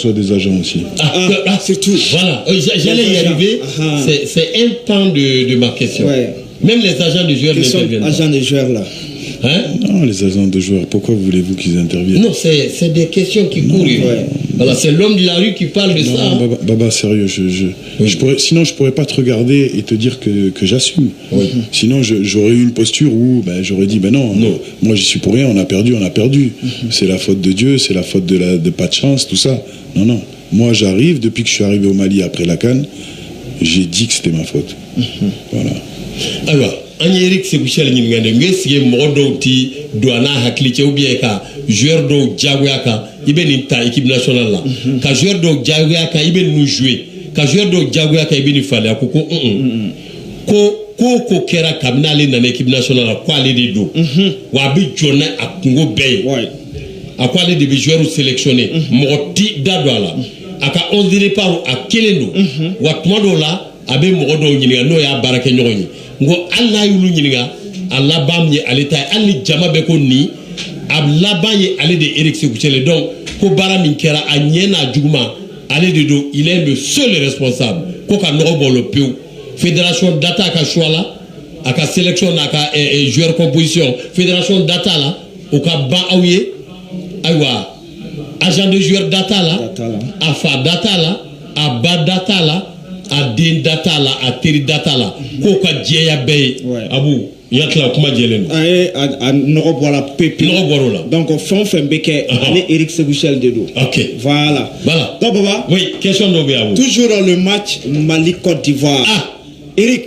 Soit des agents aussi. Surtout. Voilà, j'allais y arriver. C'est un pan de ma question. Ouais. Même les agents de joueurs n'interviennent pas. Agents de joueurs là. Hein? Non, les agents de joueurs, pourquoi voulez-vous qu'ils interviennent? Non, c'est des questions qui courent. Ouais. Voilà, c'est l'homme de la rue qui parle de ça. Non, Baba, sérieux, sinon je pourrais pas te regarder et te dire que j'assume. Oui. Sinon j'aurais eu une posture où j'aurais dit non, moi j'y suis pour rien, on a perdu. C'est la faute de Dieu, c'est la faute de pas de chance, tout ça. Non. Moi j'arrive, depuis que je suis arrivé au Mali après la CAN, j'ai dit que c'était ma faute. Voilà. Alors, Eric Sékouchel Nyingane, ngesiye Morodouti, Douana Hakliche ou bien ka joueur do Djawaka, ibe ta équipe nationale là. Ka joueur do Djawaka ibe nous jouer. Ka joueur do Djawaka ibe ni fale akoko ko kera kabinale na équipe nationale kwa le de do. Wa bi jona akungo bay. Akwa le de joueur sélectionné. Moti dadwala. Aka 11 départ a kelendo. Wa tmado là abe Morodou nyinga no ya barake nyonyi. Ngo alla yulu nyinga alla bam ye aleta alli jama be ko ni abla baye ale de Eric Sékouchel donc ko bara min kera anyena juguma ale de do il est le seul responsable ko ka no bo le peu fédération data ka choix aka sélection aka joueur composition fédération data là o ka ba awye aywa agent de joueur data là afa data là aba data là a den data la a teri data la ko ka djeya bay abu yakla kuma jelen a noro bola pepe noro borola donc fond beke ale Eric Sékouchel de do. OK, voilà donc Baba, oui, question de Béabou, toujours dans le match Mali Côte d'Ivoire. Eric,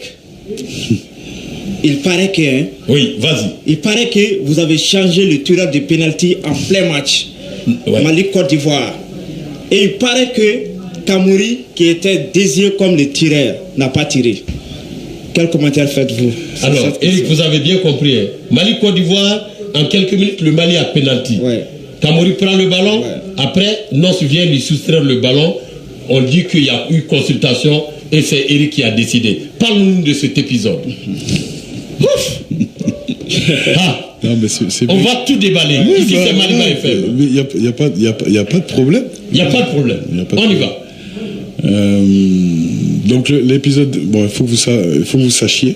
il paraît que oui, vas-y, il paraît que vous avez changé le tireur de penalty en plein match. Mali Côte d'Ivoire, et il paraît que Kamouri, qui était désigné comme le tireur, n'a pas tiré. Quel commentaire faites-vous? Alors, Eric, vous avez bien compris. Mali Côte d'Ivoire, en quelques minutes, le Mali a penalty. Kamouri prend le ballon. Après, Nos vient lui soustraire le ballon. On dit qu'il y a eu consultation et c'est Eric qui a décidé. Parle-nous de cet épisode. Non, mais c'est on va tout déballer. Ici, c'est Maliba FM. Il n'y a pas de problème. Il n'y a pas de problème. On y va. Donc l'épisode, il faut que vous sachiez.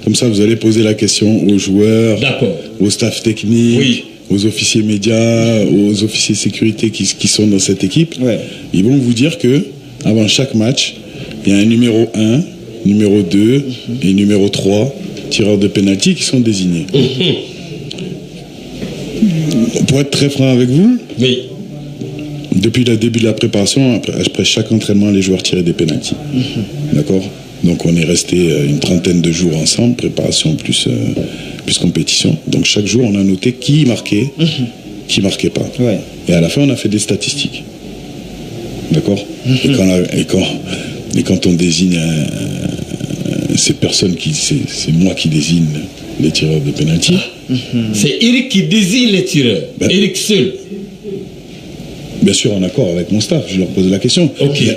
Comme ça, vous allez poser la question aux joueurs, au staff technique, aux officiers médias, aux officiers sécurité qui sont dans cette équipe. Ils vont vous dire que avant chaque match, il y a un numéro 1, numéro 2 et numéro 3 tireurs de pénalty qui sont désignés. Pour être très franc avec vous, depuis le début de la préparation, après chaque entraînement, les joueurs tiraient des pénaltys. D'accord? Donc on est resté une trentaine de jours ensemble, préparation plus compétition. Donc chaque jour, on a noté qui marquait, qui marquait pas. Et à la fin, on a fait des statistiques. D'accord? Et quand on désigne ces personnes, c'est moi qui désigne les tireurs de pénalty. C'est Eric qui désigne les tireurs. Eric seul. Bien sûr, en accord avec mon staff, je leur pose la question.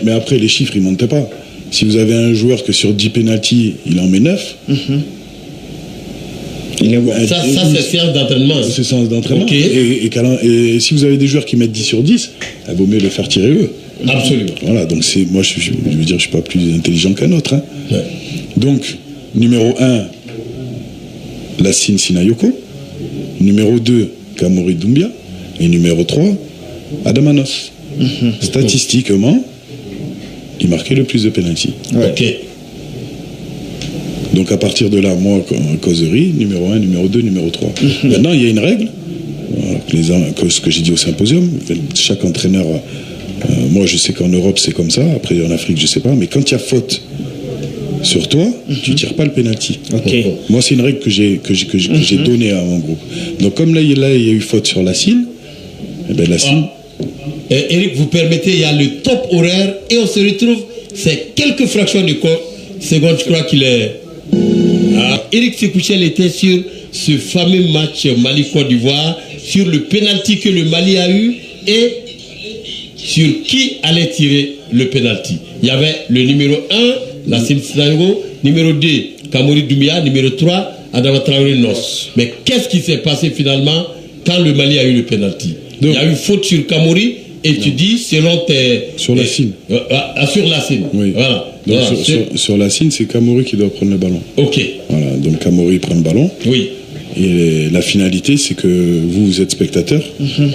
Mais après, les chiffres, ils ne montaient pas. Si vous avez un joueur que sur 10 pénaltys, il en met 9. Ça c'est séance d'entraînement. C'est séance d'entraînement. Et si vous avez des joueurs qui mettent 10 sur 10, il vaut mieux les faire tirer eux. Absolument. Voilà, donc moi, je veux dire, je ne suis pas plus intelligent qu'un autre. Donc, numéro 1, Lassine Sinayoko. Numéro 2, Kamori Doumbia. Et numéro 3, Adamanos. Statistiquement, il marquait le plus de pénalty. Donc à partir de là, moi, causerie, numéro 1, numéro 2, numéro 3. Maintenant, il y a une règle, ce que j'ai dit au symposium, chaque entraîneur, moi je sais qu'en Europe c'est comme ça, après en Afrique je sais pas, mais quand il y a faute sur toi, tu tires pas le penalty. Moi c'est une règle que j'ai donnée à mon groupe. Donc comme là il y a eu faute sur Lassine, Lassine... Eric, vous permettez, il y a le top horaire et on se retrouve, c'est quelques fractions de secondes, je crois qu'il est... Eric Sékouchel était sur ce fameux match Mali-Côte d'Ivoire, sur le penalty que le Mali a eu et sur qui allait tirer le penalty. Il y avait le numéro 1, Lassine Sinayoko, numéro 2, Kamori Doumbia, numéro 3, Adama Traoré Nos. Mais qu'est-ce qui s'est passé finalement quand le Mali a eu le penalty? Il y a eu faute sur Kamori et tu dis selon tes... Sur la Cine. Sur la Cine. Oui. Voilà. Donc sur la Cine, c'est Kamori qui doit prendre le ballon. Ok. Voilà, donc Kamori prend le ballon. Oui. Et la finalité, c'est que vous êtes spectateur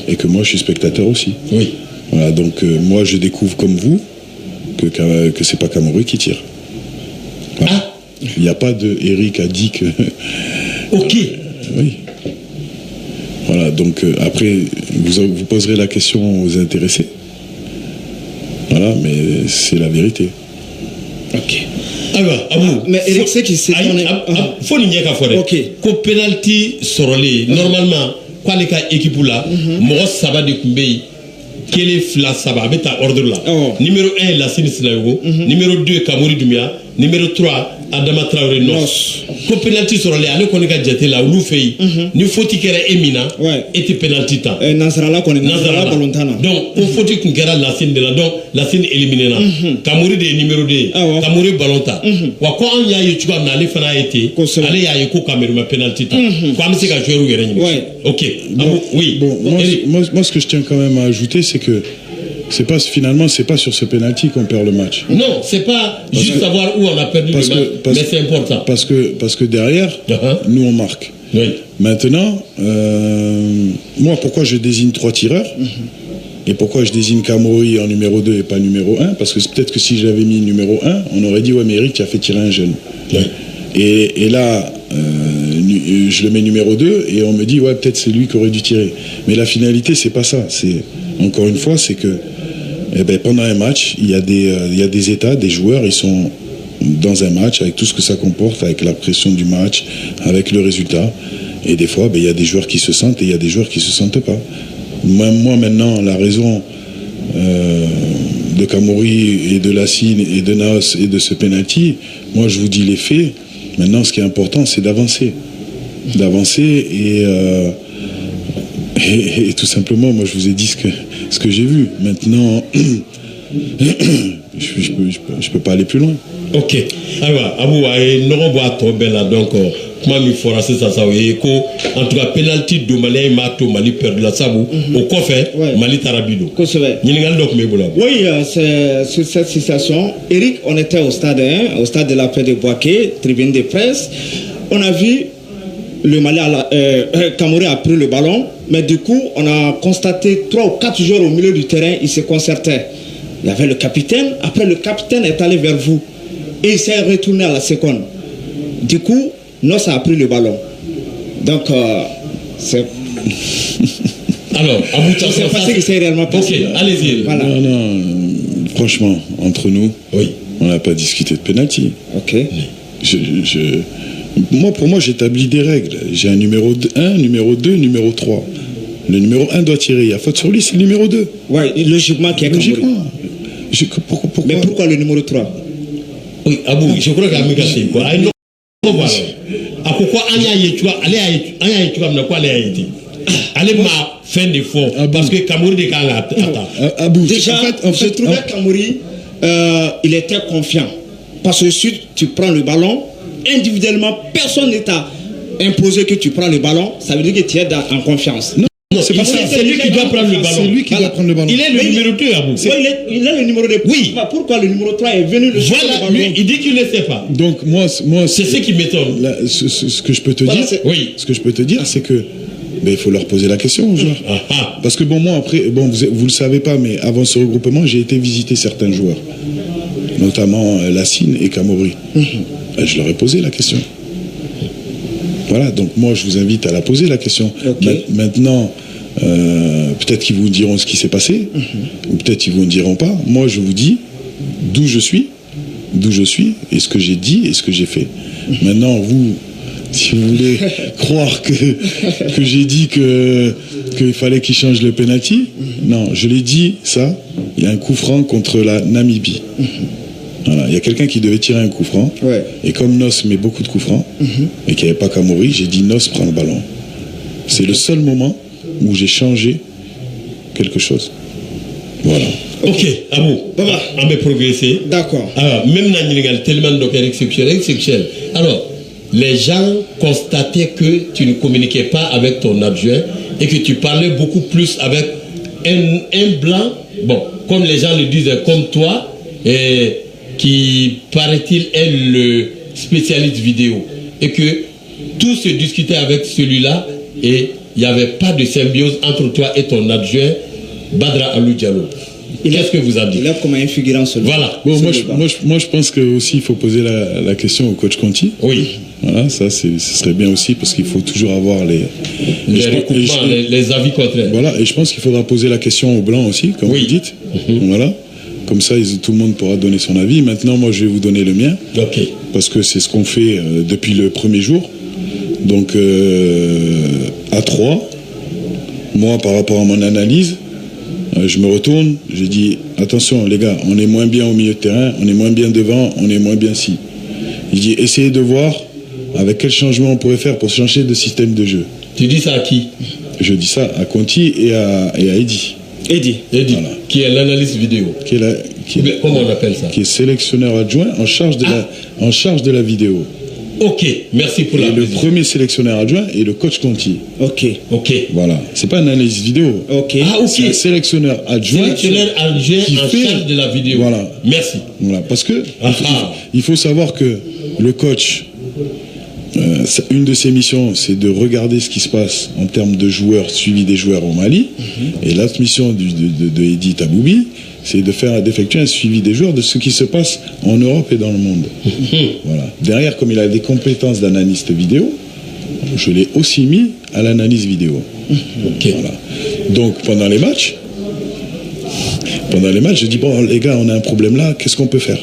et que moi, je suis spectateur aussi. Oui. Voilà, donc moi, je découvre comme vous que c'est pas Kamori qui tire. Voilà. Ah. Il n'y a pas de Eric a dit que... Ok. Oui. Voilà, donc après, vous poserez la question aux intéressés. Voilà, mais c'est la vérité. Ok. Alors, mais Eric, c'est qui s'est tourné. Faut n'y a qu'à faire. Ok. Ko penalty soroli normalement quoi les cas équipe là, moi ça va de Kumbei. Quel est la saba avec ta ordre là. Numéro 1 la Sine Sinago, numéro 2 Kamori Dumia, numéro 3 Adama Traoré Nos. Ko penalty soroli ale ko ka jate la ulu fei. Ni foti kera Emina et penalty ta. Nasrala ko Nasrala Balontana. Donc ko foti kun kera la Sine de la donc la Sine éliminé là. Kamori de numéro 2, Kamori Balonta. Wa ko an ya yi tuba na ale fana été. Ale ya yi ko Cameroun penalty ta. Ko am se ka jouer yere ni. OK. Oui. Bon, moi ce que je tiens quand même à ajouter, c'est que c'est pas sur ce penalty qu'on perd le match. Non, c'est pas juste savoir où on a perdu le match, mais c'est important. Parce que derrière, nous on marque. Oui. Maintenant, moi pourquoi je désigne 3 tireurs et pourquoi je désigne Kamori en numéro 2 et pas numéro 1? Parce que peut-être que si j'avais mis numéro 1, on aurait dit ouais mais Eric tu as fait tirer un jeune. Oui. Et là, je le mets numéro 2 et on me dit ouais peut-être c'est lui qui aurait dû tirer. Mais la finalité c'est pas ça. C'est encore une fois c'est que pendant un match il y a des états, des joueurs ils sont dans un match avec tout ce que ça comporte, avec la pression du match, avec le résultat. Et des fois il y a des joueurs qui se sentent et il y a des joueurs qui se sentent pas. Moi maintenant la raison de Kamori et de Lassine et de Naos et de ce penalty, moi je vous dis les faits. Maintenant, ce qui est important, c'est d'avancer. Et tout simplement, moi, je vous ai dit ce que j'ai vu. Maintenant, je peux pas aller plus loin. Ok. Alors, Abou, nous revoitons bien donc. Comment il faut raser ça en tout cas penalty de Mali mato Mali perd la sabu au coffre Mali tarabido. Oui, c'est sur cette situation. Eric, on était au stade 1, au stade de la paix de Boaké, tribune de presse. On a vu le Mali Kamori a pris le ballon, mais du coup, on a constaté 3 ou 4 joueurs au milieu du terrain, ils se concertaient. Il y avait le capitaine, après le capitaine est allé vers vous et il s'est retourné à la seconde. Du coup, Nos a pris le ballon. Donc, c'est... Alors, je ne sais pas ce qui s'est réellement passé. Ok, allez-y. Voilà. Non, franchement, entre nous, on n'a pas discuté de penalty. Ok. Pour moi, j'établis des règles. J'ai un numéro 1, numéro 2, numéro 3. Le numéro 1 doit tirer. Il y a faute sur lui, c'est le numéro 2. Oui, logiquement, qui est logiquement. Pourquoi? Mais pourquoi le numéro 3? Oui, Abou, je crois qu'il y a un gars. Pourquoi allez ma fin de fort parce que Kamori de Kala déjà je trouvais Kamori il était confiant parce que si tu prends le ballon individuellement personne ne t'a imposé que tu prends le ballon, ça veut dire que tu es en confiance. Non, c'est pas ça. C'est lui qui doit prendre le ballon. C'est lui qui doit prendre le ballon. Il est le numéro 2 Abou. Il est le numéro 2. Oui. Pourquoi le numéro 3 est venu le voilà, lui, il dit qu'il ne sait pas. Donc moi c'est ce qui m'étonne. Ce que je peux te dire, ce que je peux te dire, c'est que il faut leur poser la question aux joueurs. Parce que moi après, vous le savez pas, mais avant ce regroupement, j'ai été visiter certains joueurs, notamment Lassine et Kamori. Je leur ai posé la question. Voilà, donc moi je vous invite à la poser la question. Maintenant, peut-être qu'ils vous diront ce qui s'est passé, ou peut-être qu'ils vous ne diront pas. Moi je vous dis d'où je suis, et ce que j'ai dit et ce que j'ai fait. Maintenant, vous, si vous voulez croire que j'ai dit qu'il fallait qu'il change le penalty, non, je l'ai dit, ça, il y a un coup franc contre la Namibie. Voilà, il y a quelqu'un qui devait tirer un coup franc, et comme Nos met beaucoup de coups francs, et qu'il n'y avait pas Kamori, j'ai dit Nos prend le ballon. C'est le seul moment où j'ai changé quelque chose. Voilà. Ok, Abou, on va progresser. D'accord. Alors, même dans le tellement d'opérations exceptionnelles. Alors, les gens constataient que tu ne communiquais pas avec ton adjoint et que tu parlais beaucoup plus avec un blanc bon, comme les gens le disent, comme toi, qui paraît-il est le spécialiste vidéo, et que tout se discutait avec celui-là, et il n'y avait pas de symbiose entre toi et ton adjoint, Badra Alou Diallo. Qu'est-ce que vous avez dit? Il a comme un figurant seulement. Voilà. Bon, moi, je pense que aussi il faut poser la question au coach Conti. Oui. Voilà, ça, ce serait bien aussi parce qu'il faut toujours avoir les avis contraires. Voilà, et je pense qu'il faudra poser la question aux Blancs aussi, comme vous dites. Voilà. Comme ça, tout le monde pourra donner son avis. Maintenant, moi, je vais vous donner le mien. Ok. Parce que c'est ce qu'on fait depuis le premier jour. Donc, à 3, moi, par rapport à mon analyse, je me retourne, j'ai dit, attention les gars, on est moins bien au milieu de terrain, on est moins bien devant, on est moins bien ci. Je dis, essayez de voir avec quel changement on pourrait faire pour changer de système de jeu. Tu dis ça à qui? Je dis ça à Conti et à Eddy. Eddy, voilà. Qui est l'analyste vidéo. Comment on appelle ça? Qui est sélectionneur adjoint en charge de la vidéo. Ok, merci pour la le premier sélectionneur adjoint est le coach Conti. Ok. Voilà, c'est pas une analyse vidéo. Ok. C'est un sélectionneur adjoint. Sélectionneur adjoint en charge de la vidéo. Voilà. Merci. Voilà, parce que il faut savoir que le coach, une de ses missions, c'est de regarder ce qui se passe en termes de joueurs, suivi des joueurs au Mali. Et l'autre mission de Eddy Taboubi, c'est d'effectuer un suivi des joueurs de ce qui se passe en Europe et dans le monde. Voilà. Derrière, comme il a des compétences d'analyste vidéo, je l'ai aussi mis à l'analyse vidéo. Voilà. Donc, pendant les matchs, je dis, bon, les gars, on a un problème là, qu'est-ce qu'on peut faire?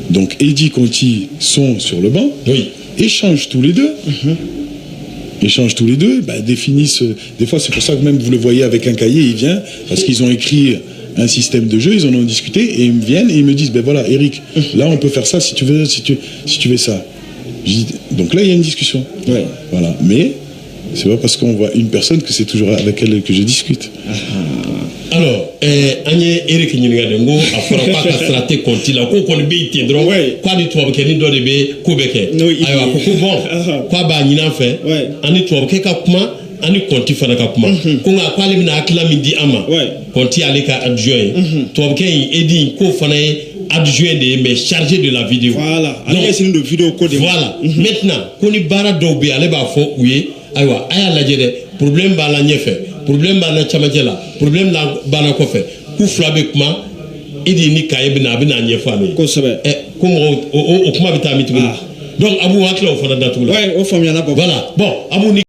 Donc, Eddy, Conti sont sur le banc, échangent tous les deux, définissent, des fois, c'est pour ça que même vous le voyez avec un cahier, il vient, parce qu'ils ont écrit un système de jeu, ils en ont discuté et ils me viennent et ils me disent, ben voilà, Eric, là on peut faire ça si tu veux ça. Donc là il y a une discussion. Voilà. Mais c'est pas parce qu'on voit une personne que c'est toujours avec elle que je discute. Alors, Agnès Eric Nyingadengo a fait un pas straté Conti là, qu'on connaît bien Tendron, quoi du toi qui doit de Koubeke. Aïwa, bon, quoi bah Nina fait, ani toi qui kapma. Ani Conti fana ka kuma ko nga ko ale bina akila min di ama Conti ale ka adjoint to ke Eddy ko fana adjoint de mais chargé de la vidéo. Voilà, ale c'est une vidéo code. Voilà. Maintenant ko ni bara do be ale ba fo uye aywa aya la jede problème ba la nyefe problème ba na chamajela problème la bana ko fe ku flabe kuma Eddy ni kaye bina nyefa ale ko sebe ko o kuma bitami tu donc abu hakla o fana datu la o fam yana voilà bon abu ni